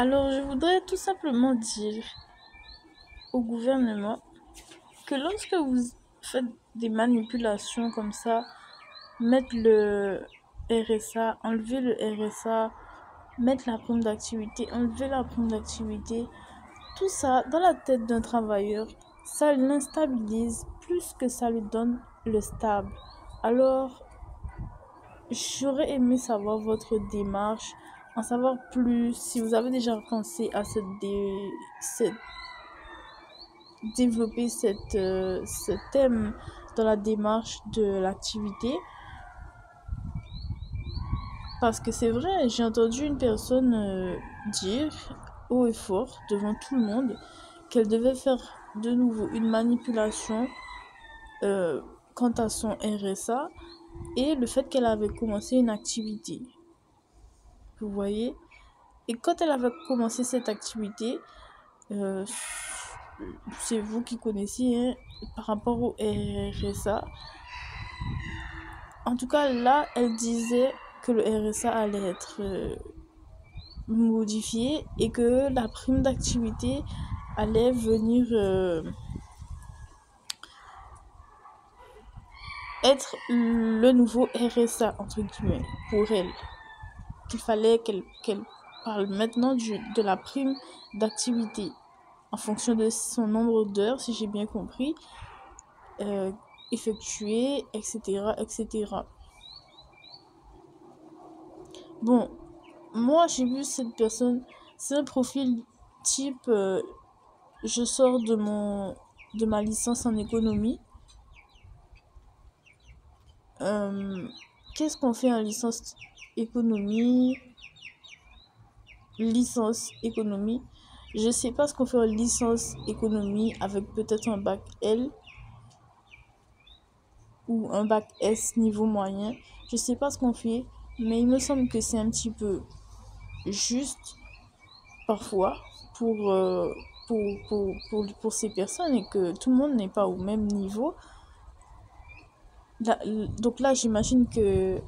Alors, je voudrais tout simplement dire au gouvernement que lorsque vous faites des manipulations comme ça, mettre le RSA, enlever le RSA, mettre la prime d'activité, enlever la prime d'activité, tout ça dans la tête d'un travailleur, ça l'instabilise plus que ça lui donne le stable. Alors, j'aurais aimé savoir votre démarche, en savoir plus, si vous avez déjà pensé à développer ce thème dans la démarche de l'activité. Parce que c'est vrai, j'ai entendu une personne dire haut et fort devant tout le monde qu'elle devait faire de nouveau une manipulation quant à son RSA et le fait qu'elle avait commencé une activité. Vous voyez? Et quand elle avait commencé cette activité, euh, c'est vous qui connaissez hein, par rapport au RSA. En tout cas, là, elle disait que le RSA allait être modifié et que la prime d'activité allait venir être le nouveau RSA, entre guillemets, pour elle. Qu'il fallait qu'elle parle maintenant de la prime d'activité en fonction de son nombre d'heures, si j'ai bien compris, effectuées, etc., etc. Bon, moi j'ai vu cette personne, c'est un profil type, je sors de ma licence en économie. Qu'est-ce qu'on fait en licence économie? Licence économie. Je sais pas ce qu'on fait en licence économie avec peut-être un bac L ou un bac S niveau moyen. Je sais pas ce qu'on fait, mais il me semble que c'est un petit peu juste parfois pour, euh, pour ces personnes et que tout le monde n'est pas au même niveau. Là, donc là, j'imagine que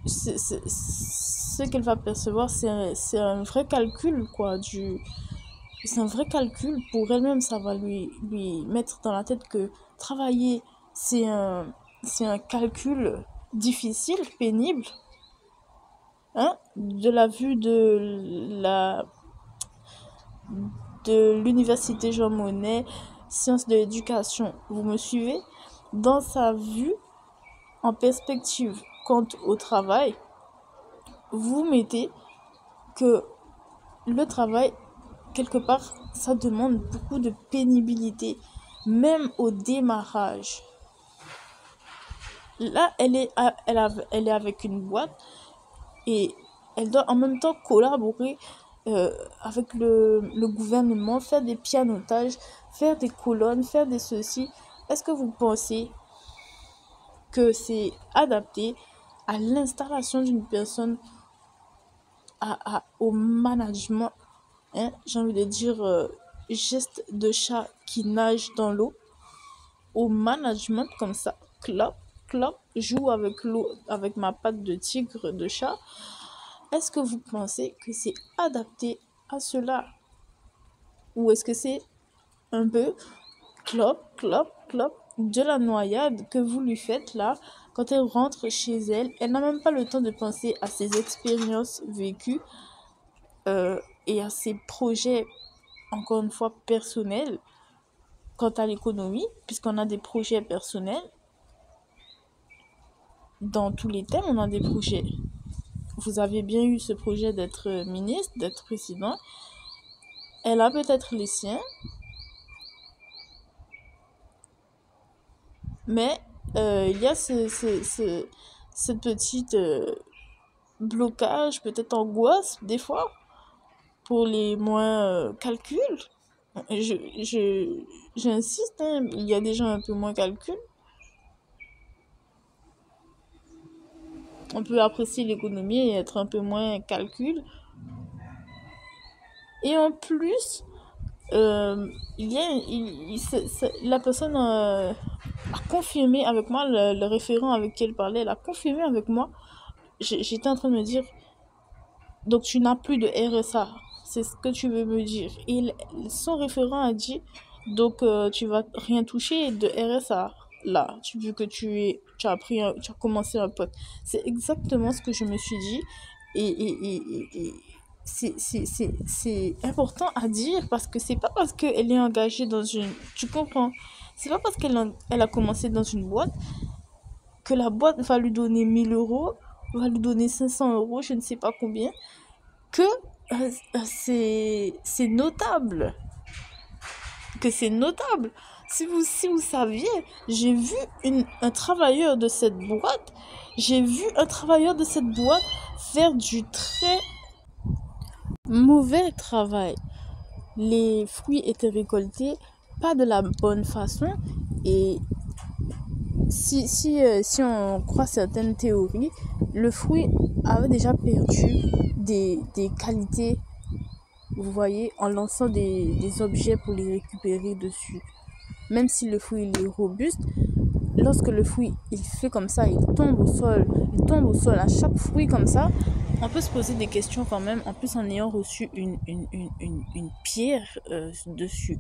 ce qu'elle va percevoir, c'est un vrai calcul, quoi. C'est un vrai calcul pour elle-même. Ça va lui mettre dans la tête que travailler, c'est un calcul difficile, pénible. Hein? De la vue de l'université Jean Monnet, sciences de l'éducation, vous me suivez? Dans sa vue, en perspective quant au travail, vous mettez que le travail, quelque part, ça demande beaucoup de pénibilité, même au démarrage. Là, elle est avec une boîte et elle doit en même temps collaborer avec le gouvernement, faire des pianotages, faire des colonnes, faire des ceci. Est-ce que vous pensez que c'est adapté à l'installation d'une personne, au management, hein, j'ai envie de dire geste de chat qui nage dans l'eau, au management comme ça, clop, clop, joue avec l'eau, avec ma patte de tigre de chat. Est-ce que vous pensez que c'est adapté à cela? Ou est-ce que c'est un peu clop, clop, clop de la noyade que vous lui faites là quand elle rentre chez elle? Elle n'a même pas le temps de penser à ses expériences vécues et à ses projets, encore une fois, personnels. Quant à l'économie, puisqu'on a des projets personnels, dans tous les thèmes, on a des projets. Vous avez bien eu ce projet d'être ministre, d'être président. Elle a peut-être les siens, mais il y a cette petite blocage, peut-être angoisse, des fois, pour les moins calculs. J'insiste, hein, il y a des gens un peu moins calculs. On peut apprécier l'économie et être un peu moins calcul. Et en plus, la personne a confirmé avec moi, référent avec qui elle parlait, elle a confirmé avec moi. J'étais en train de me dire, Donc tu n'as plus de RSA. C'est ce que tu veux me dire. Et son référent a dit, donc tu vas rien toucher de RSA. Là, vu que tu as tu as commencé un pote. C'est exactement ce que je me suis dit. Et c'est important à dire parce que c'est pas parce qu'elle est engagée dans une... Tu comprends? C'est pas parce elle a commencé dans une boîte que la boîte va lui donner 1 000 euros, va lui donner 500 euros, je ne sais pas combien, que c'est notable. Que c'est notable. Si vous saviez, j'ai vu un travailleur de cette boîte, faire du très mauvais travail. Les fruits étaient récoltés pas de la bonne façon et si on croit certaines théories, le fruit avait déjà perdu des qualités, vous voyez, en lançant des objets pour les récupérer dessus. Même si le fruit il est robuste, lorsque le fruit il fait comme ça, il tombe au sol à chaque fruit comme ça, on peut se poser des questions quand même, en plus en ayant reçu une pierre dessus,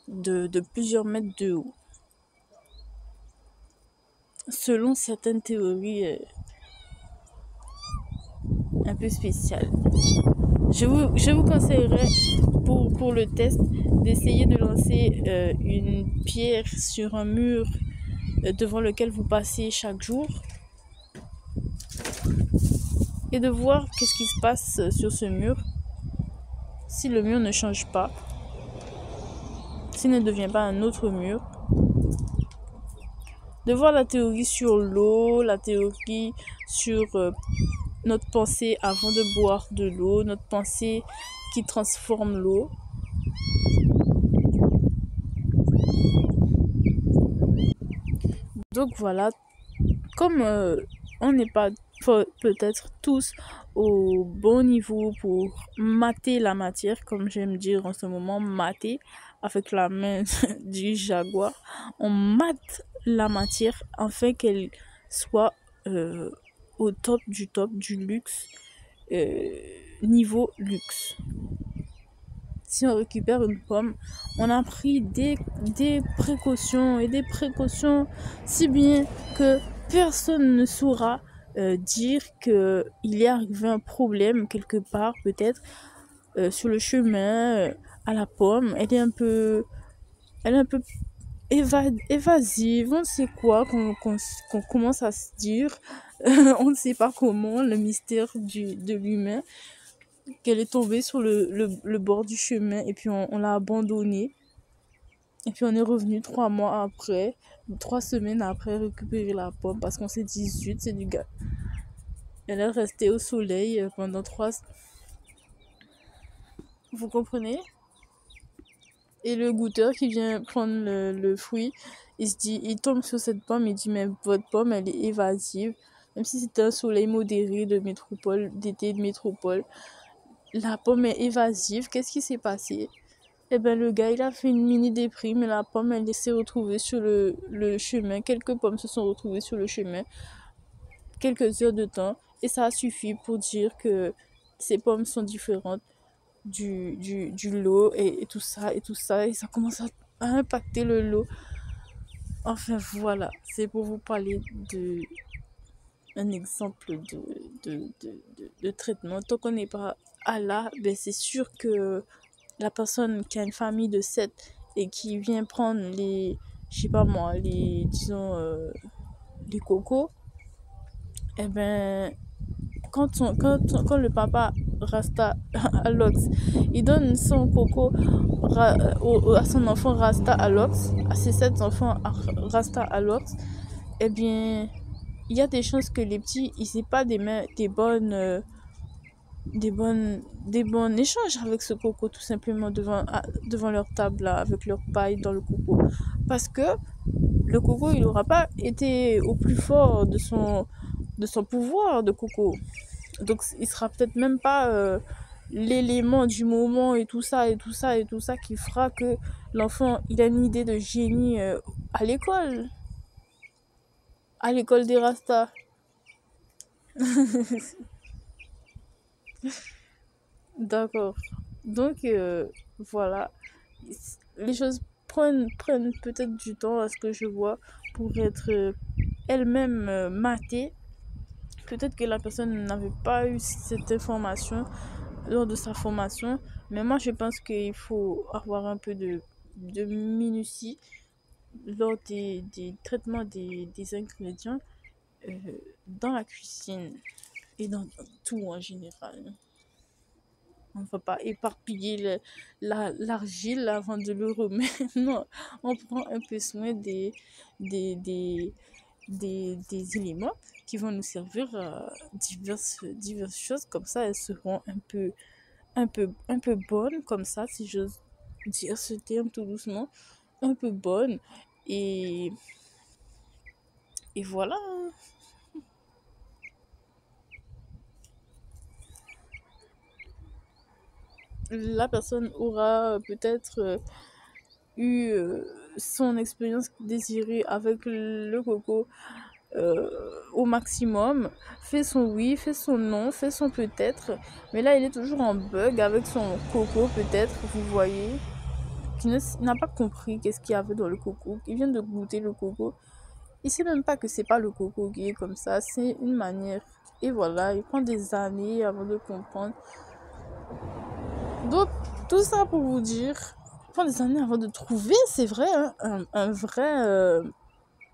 de plusieurs mètres de haut. Selon certaines théories un peu spéciales. Je vous conseillerais pour le test d'essayer de lancer une pierre sur un mur devant lequel vous passez chaque jour et de voir qu'est-ce qui se passe sur ce mur. Si le mur ne change pas, s'il ne devient pas un autre mur, de voir la théorie sur l'eau, la théorie sur notre pensée avant de boire de l'eau, notre pensée qui transforme l'eau. Donc voilà, comme on n'est pas peut-être tous au bon niveau pour mater la matière, comme j'aime dire en ce moment, mater avec la main du jaguar, on mate la matière afin qu'elle soit au top du luxe, niveau luxe. Si on récupère une pomme, on a pris des précautions et des précautions si bien que personne ne saura dire qu'il est arrivé un problème quelque part peut-être sur le chemin à la pomme. Elle est un peu évasive, on ne sait quoi qu'on commence à se dire. On ne sait pas comment, le mystère de l'humain, qu'elle est tombée sur le bord du chemin et puis on l'a abandonnée. Et puis on est revenu 3 semaines après récupérer la pomme parce qu'on s'est dit zut, c'est du gars. Elle est restée au soleil pendant 3... Vous comprenez? Et le goûteur qui vient prendre le fruit, il tombe sur cette pomme et dit mais votre pomme elle est évasive. Même si c'était un soleil modéré d'été de métropole, la pomme est évasive. Qu'est-ce qui s'est passé? Eh ben le gars il a fait une mini déprime et la pomme elle s'est retrouvée sur le chemin. Quelques pommes se sont retrouvées sur le chemin quelques heures de temps et ça a suffi pour dire que ces pommes sont différentes du lot et tout ça et ça commence à impacter le lot. Enfin voilà, c'est pour vous parler de un exemple de traitement. Tant qu'on n'est pas à là, ben c'est sûr que la personne qui a une famille de 7 et qui vient prendre je sais pas moi, disons, les cocos, eh ben, quand le papa Rasta Alox, il donne son coco à son enfant Rasta Alox, à ses 7 enfants Rasta Alox, eh bien, il y a des chances que les petits, ils n'aient pas des bons échanges avec ce coco, tout simplement devant leur table là, avec leur paille dans le coco, parce que le coco il n'aura pas été au plus fort de son pouvoir de coco, donc il sera peut-être même pas l'élément du moment et tout ça qui fera que l'enfant il a une idée de génie à l'école des Rastas. D'accord. Donc, voilà. Les choses prennent peut-être du temps à ce que je vois pour être elles-mêmes matées. Peut-être que la personne n'avait pas eu cette information lors de sa formation, mais moi je pense qu'il faut avoir un peu de minutie lors des traitements des ingrédients euh, dans la cuisine et dans tout en général. On ne va pas éparpiller l'argile avant de le remettre. Non, on prend un peu soin des, des, des éléments qui vont nous servir à diverses choses. Comme ça, elles seront un peu bonnes, comme ça, si j'ose dire ce terme tout doucement, un peu bonnes. Et, et voilà. La personne aura peut-être eu son expérience désirée avec le coco euh, au maximum, fait son oui, fait son non, fait son peut-être, mais là il est toujours en bug avec son coco peut-être, vous voyez, qui n'a pas compris qu'est-ce qu'il y avait dans le coco, qui vient de goûter le coco, il sait même pas que c'est pas le coco qui est comme ça, c'est une manière, et voilà, il prend des années avant de comprendre. Donc tout ça pour vous dire, il prend des années avant de trouver, c'est vrai, hein, un vrai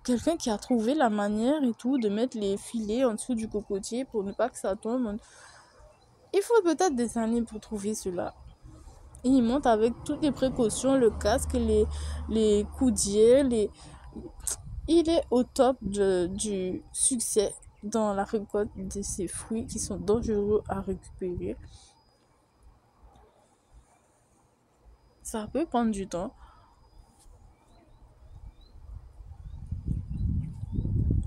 quelqu'un qui a trouvé la manière et tout de mettre les filets en dessous du cocotier pour ne pas que ça tombe. Il faut peut-être des années pour trouver cela. Et il monte avec toutes les précautions, le casque, les coudiers, il est au top du succès dans la récolte de ces fruits qui sont dangereux à récupérer. Ça peut prendre du temps,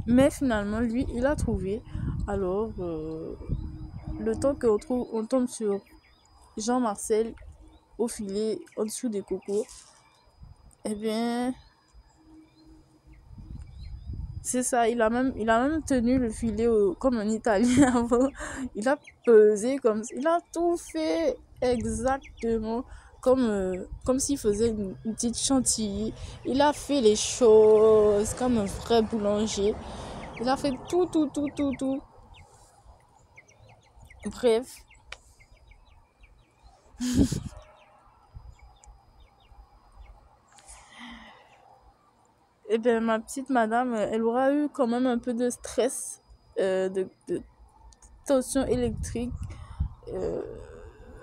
mais finalement, lui, il a trouvé. Alors, le temps on tombe sur Jean-Marcel au filet en dessous des cocos, eh bien, c'est ça. Il a même tenu le filet comme un Italien avant. Il a pesé comme ça. Il a tout fait exactement comme s'il faisait une petite chantilly. Il a fait les choses comme un vrai boulanger. Il a fait tout, tout, tout, tout, tout. Bref, eh bien, ma petite madame, elle aura eu quand même un peu de stress, de tension électrique. euh,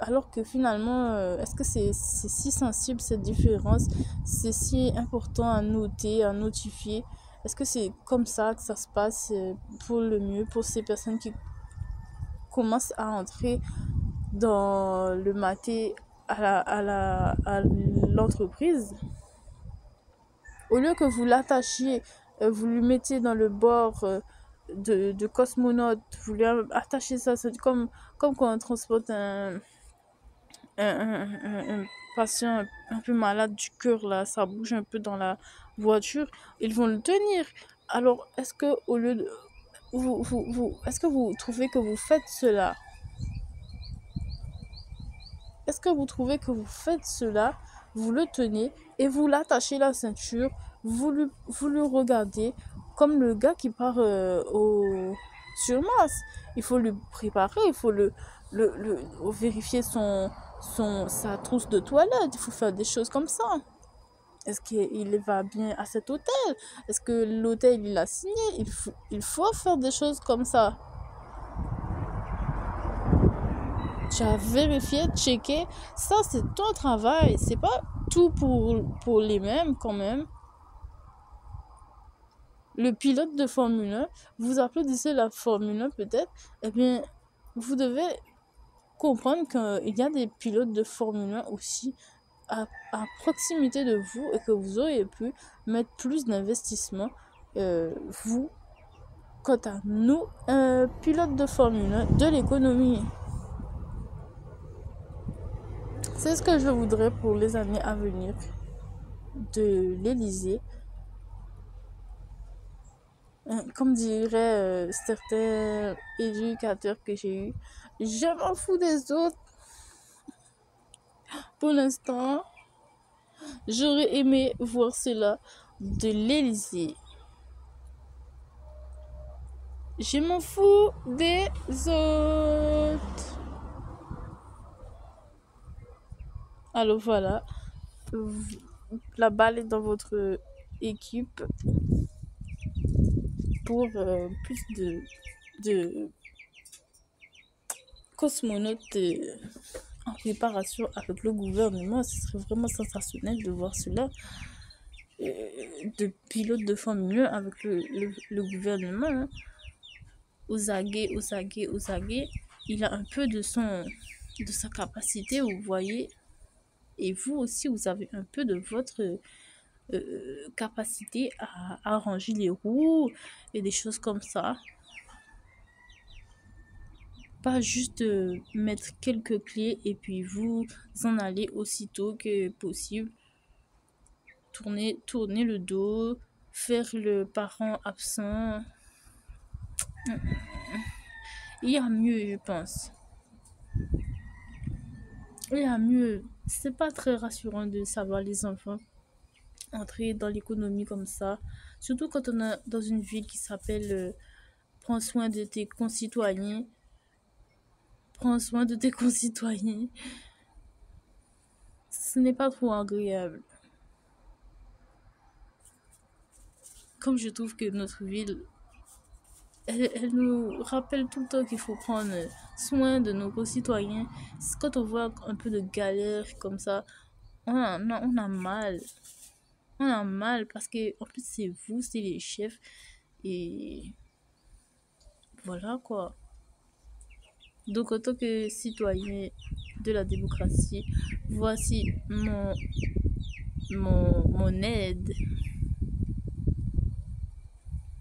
alors que finalement, est-ce que c'est si sensible cette différence? C'est si important à noter, à notifier? Est-ce que c'est comme ça que ça se passe pour le mieux, pour ces personnes qui commencent à entrer dans le maté à l'entreprise? Au lieu que vous l'attachiez, vous lui mettiez dans le bord de cosmonaute, vous lui attachez ça, c'est comme quand on transporte un patient un peu malade du cœur, là, ça bouge un peu dans la voiture, ils vont le tenir. Alors, est-ce que au lieu de... est-ce que vous trouvez que vous faites cela? Est-ce que vous trouvez que vous faites cela? Vous le tenez et vous l'attachez la ceinture, vous le regardez comme le gars qui part sur Mars. Il faut le préparer, il faut le vérifier sa trousse de toilette, il faut faire des choses comme ça. Est-ce qu'il va bien à cet hôtel? Est-ce que l'hôtel il a signé? Il faut faire des choses comme ça. Tu as vérifié, checké. Ça, c'est ton travail. C'est pas tout pour les mêmes, quand même. Le pilote de Formule 1, vous applaudissez la Formule 1 peut-être. Eh bien, vous devez comprendre qu'il y a des pilotes de Formule 1 aussi à proximité de vous et que vous auriez pu mettre plus d'investissement. Vous, quant à nous, pilotes de Formule 1, de l'économie. C'est ce que je voudrais pour les années à venir de l'Élysée. Comme diraient certains éducateurs que j'ai eus, je m'en fous des autres. Pour l'instant, j'aurais aimé voir cela de l'Élysée. Je m'en fous des autres. Alors voilà, la balle est dans votre équipe pour plus de cosmonautes en préparation avec le gouvernement. Ce serait vraiment sensationnel de voir cela. De pilotes de Formule 1 avec le gouvernement. Hein. Aux aguets. Il a un peu de sa capacité, vous voyez. Et vous aussi, vous avez un peu de votre capacité à arranger les roues et des choses comme ça. Pas juste mettre quelques clés et puis vous en allez aussitôt que possible. Tourner le dos, faire le parent absent. Il y a mieux, je pense. Il y a mieux. C'est pas très rassurant de savoir les enfants entrer dans l'économie comme ça. Surtout quand on est dans une ville qui s'appelle Prends soin de tes concitoyens. Prends soin de tes concitoyens. Ce n'est pas trop agréable. Comme je trouve que notre ville, elle nous rappelle tout le temps qu'il faut prendre soin de nos concitoyens. Quand on voit un peu de galère comme ça, on a mal. On a mal parce que en plus c'est vous, c'est les chefs. Et voilà quoi. Donc en tant que citoyen de la démocratie, voici mon aide.